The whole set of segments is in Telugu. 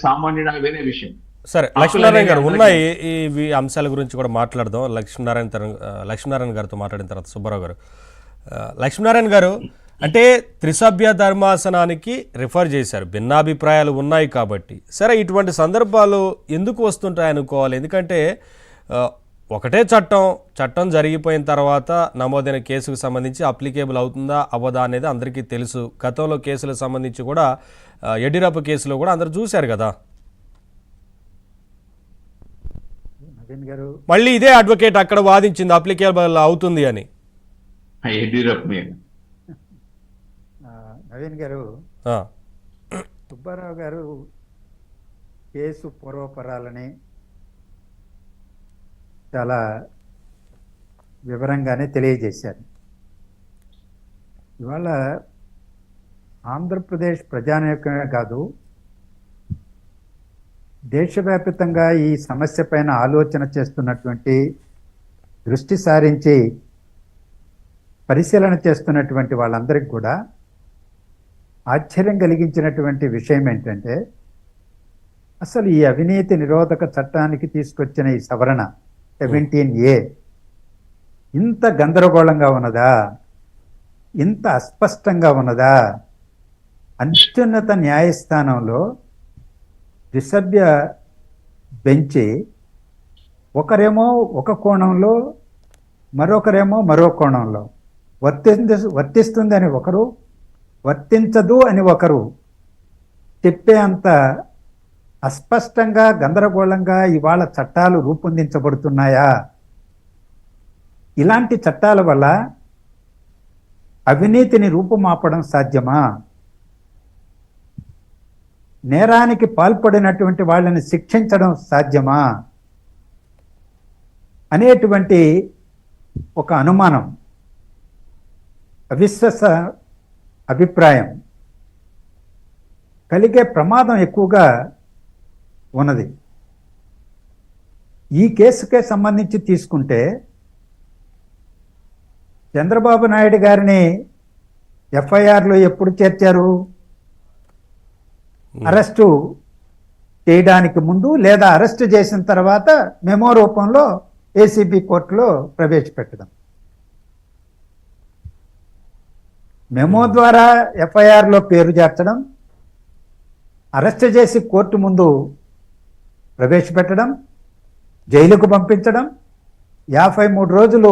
సామాన్యుడు వేరే విషయం. సరే, లక్ష్మీనారాయణ గారు ఉన్నాయి ఈ అంశాల గురించి కూడా మాట్లాడదాం. లక్ష్మీనారాయణ గారితో మాట్లాడిన తర్వాత సుబ్బారావు గారు, లక్ష్మీనారాయణ గారు అంటే త్రిసభ్య ధర్మాసనానికి రిఫర్ చేశారు, భిన్నాభిప్రాయాలు ఉన్నాయి కాబట్టి. సరే, ఇటువంటి సందర్భాలు ఎందుకు వస్తుంటాయి అనుకోవాలి? ఎందుకంటే ఒకటే చట్టం జరిగిపోయిన తర్వాత నమోదైన కేసుకు సంబంధించి అప్లికేబుల్ అవుతుందా అవ్వదా అనేది అందరికీ తెలుసు. గతంలో కేసులకు సంబంధించి కూడా యడ్యూరప్ప కేసులో కూడా అందరూ చూశారు కదా. మళ్ళీ ఇదే అడ్వకేట్ అక్కడ వాదించింది అప్లికేబుల్ అవుతుంది అని. నవీన్ గారు, సుబ్బారావు గారు కేసు పూర్వపరాలని చాలా వివరంగానే తెలియజేశారు. ఇవాళ ఆంధ్రప్రదేశ్ ప్రజానీకమే కాదు, దేశవ్యాప్తంగా ఈ సమస్య పైన ఆలోచన చేస్తున్నటువంటి, దృష్టి సారించి పరిశీలన చేస్తున్నటువంటి వాళ్ళందరికీ కూడా ఆశ్చర్యం కలిగించినటువంటి విషయం ఏంటంటే, అసలు ఈ అవినీతి నిరోధక చట్టానికి తీసుకొచ్చిన ఈ సవరణ 17A ఇంత గందరగోళంగా ఉన్నదా, ఇంత అస్పష్టంగా ఉన్నదా? అత్యున్నత న్యాయస్థానంలో ద్విసభ్య బెంచి ఒకరేమో ఒక కోణంలో, మరొకరేమో మరో కోణంలో వర్తిస్తుంది అని ఒకరు, వర్తించదు అని ఒకరు చెప్పే అంత అస్పష్టంగా గందరగోళంగా ఇవాళ చట్టాలు రూపొందించబడుతున్నాయా? ఇలాంటి చట్టాల వల్ల అవినీతిని రూపుమాపడం సాధ్యమా? నేరానికి పాల్పడినటువంటి వాళ్ళని శిక్షించడం సాధ్యమా అనేటువంటి ఒక అనుమానం, అవిశ్వాస అభిప్రాయం కలిగే ప్రమాదం ఎక్కువగా ఉన్నది. ఈ కేసుకే సంబంధించి తీసుకుంటే, చంద్రబాబు నాయుడు గారిని ఎఫ్ఐఆర్లో ఎప్పుడు చేర్చారు? అరెస్టు చేయడానికి ముందు లేదా అరెస్టు చేసిన తర్వాత మెమో రూపంలో ఏసీబీ కోర్టులో ప్రవేశపెట్టడం. మెమో ద్వారా ఎఫ్ఐఆర్లో పేరు చేర్చడం, అరెస్ట్ చేసి కోర్టు ముందు ప్రవేశపెట్టడం, జైలుకు పంపించడం, 53 రోజులు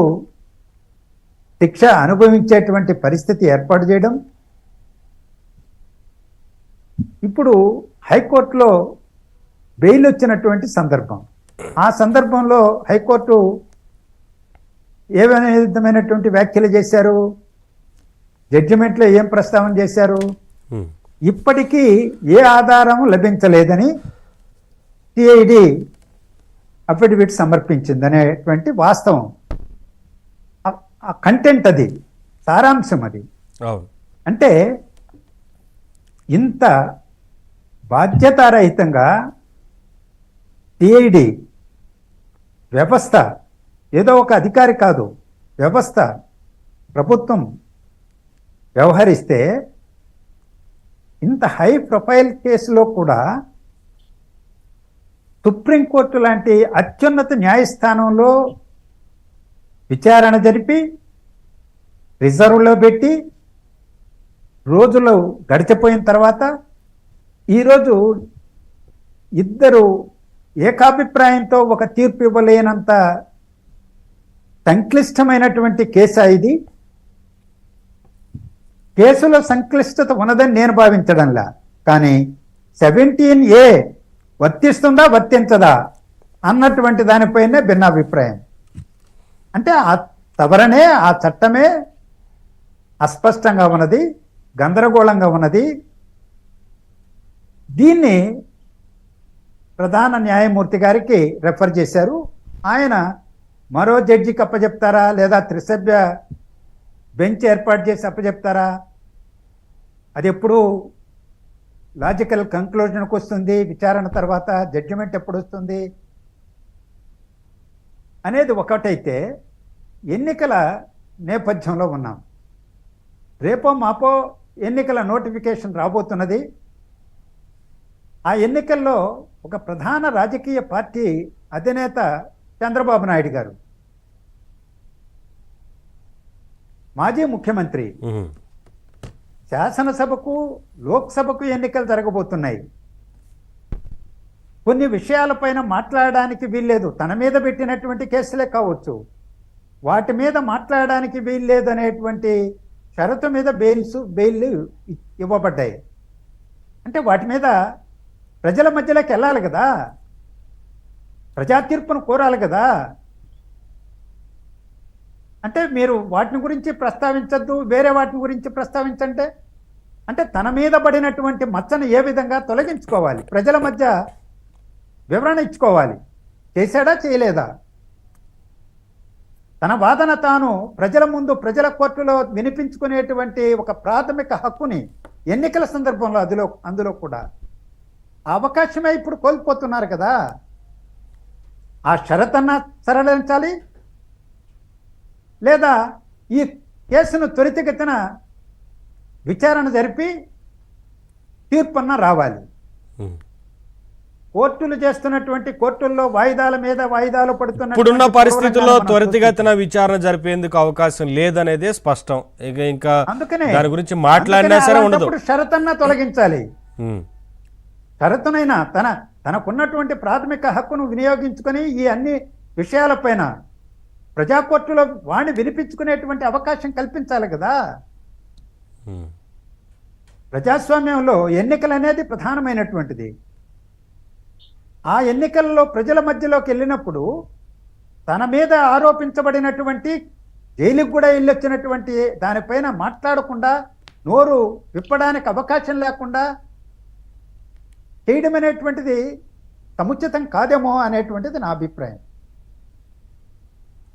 శిక్ష అనుభవించేటువంటి పరిస్థితి ఏర్పాటు చేయడం. ఇప్పుడు హైకోర్టులో బెయిల్ వచ్చినటువంటి సందర్భం, ఆ సందర్భంలో హైకోర్టు ఏ విధమైనటువంటి వ్యాఖ్యలు చేశారు? జడ్జిమెంట్లో ఏం ప్రస్తావన చేశారు? ఇప్పటికీ ఏ ఆధారం లభించలేదని సిఐడి అఫిడవిట్ సమర్పించింది అనేటువంటి వాస్తవం, ఆ కంటెంట్, అది సారాంశం. అది అంటే ఇంత బాధ్యతారహితంగా సిఐడి వ్యవస్థ, ఏదో ఒక అధికారి కాదు, వ్యవస్థ, ప్రభుత్వం వ్యవహరిస్తే, ఇంత హై ప్రొఫైల్ కేసులో కూడా సుప్రీంకోర్టు లాంటి అత్యున్నత న్యాయస్థానంలో విచారణ జరిపి రిజర్వ్లో పెట్టి రోజులు గడిచిపోయిన తర్వాత ఈరోజు ఇద్దరు ఏకాభిప్రాయంతో ఒక తీర్పు ఇవ్వలేనంత సంక్లిష్టమైనటువంటి కేసా ఇది? కేసులో సంక్లిష్టత ఉన్నదని నేను భావించడంలా, కానీ 17A వర్తిస్తుందా వర్తించదా అన్నటువంటి దానిపైనే భిన్నాభిప్రాయం. అంటే ఆ సవరణే, ఆ చట్టమే అస్పష్టంగా ఉన్నది, గందరగోళంగా ఉన్నది. దీన్ని ప్రధాన న్యాయమూర్తి గారికి రెఫర్ చేశారు. ఆయన మరో జడ్జికి అప్పచెప్తారా, లేదా త్రిసభ్య బెంచ్ ఏర్పాటు చేసి అప్పచెప్తారా? అది ఎప్పుడు లాజికల్ కంక్లూజన్కి వస్తుంది? విచారణ తర్వాత జడ్జిమెంట్ ఎప్పుడు వస్తుంది అనేది ఒకటైతే, ఎన్నికల నేపథ్యంలో ఉన్నాం. రేపో మాపో ఎన్నికల నోటిఫికేషన్ రాబోతున్నది. ఆ ఎన్నికల్లో ఒక ప్రధాన రాజకీయ పార్టీ అధినేత చంద్రబాబు నాయుడు గారు, మాజీ ముఖ్యమంత్రి, ఉమ్, శాసనసభకు లోక్సభకు ఎన్నికలు జరగబోతున్నాయి. కొన్ని విషయాలపైన మాట్లాడడానికి వీల్లేదు, తన మీద పెట్టినటువంటి కేసులే కావచ్చు, వాటి మీద మాట్లాడడానికి వీల్లేదు అనేటువంటి షరతు మీద బెయిల్ ఇవ్వబడ్డాయి. అంటే వాటి మీద ప్రజల మధ్యలోకి వెళ్ళాలి కదా, ప్రజా తీర్పును కోరాలి కదా. అంటే మీరు వాటిని గురించి ప్రస్తావించద్దు, వేరే వాటిని గురించి ప్రస్తావించంటే అంటే తన మీద పడినటువంటి మచ్చను ఏ విధంగా తొలగించుకోవాలి, ప్రజల మధ్య వివరణ ఇచ్చుకోవాలి. చేశాడా చేయలేదా? తన వాదన తాను ప్రజల ముందు ప్రజల కోర్టులో వినిపించుకునేటువంటి ఒక ప్రాథమిక హక్కుని ఎన్నికల సందర్భంలో అందులో కూడా ఆ అవకాశమే ఇప్పుడు కోల్పోతున్నారు కదా. ఆ షరతన్నా సరళించాలి, లేదా ఈ కేసును త్వరితగతిన విచారణ జరిపి తీర్పన్నా రావాలి. ఉమ్. కోర్టులు చేస్తున్నటువంటి కోర్టుల్లో వాయిదాల మీద వాయిదాలు పడుతున్న ఇప్పుడున్న పరిస్థితుల్లో త్వరితగతిన విచారణ జరిపేందుకు అవకాశం లేదనేదే స్పష్టం. ఇంకా అందుకనే దాని గురించి మాట్లాడినా సరే ఉండదు. షరతన్నా తొలగించాలి. ఉమ్, షరతునైనా తనకున్నటువంటి ప్రాథమిక హక్కును వినియోగించుకొని ఈ అన్ని విషయాలపైన ప్రజా కోర్టులో వాణి వినిపించుకునేటువంటి అవకాశం కల్పించాలి కదా. ఉమ్, ప్రజాస్వామ్యంలో ఎన్నికలు అనేది ప్రధానమైనటువంటిది. ఆ ఎన్నికల్లో ప్రజల మధ్యలోకి వెళ్ళినప్పుడు తన మీద ఆరోపించబడినటువంటి, జైలుకు కూడా వెళ్ళొచ్చినటువంటి దానిపైన మాట్లాడకుండా, నోరు విప్పడానికి అవకాశం లేకుండా చేయడం అనేటువంటిది సముచితం కాదేమో అనేటువంటిది నా అభిప్రాయం.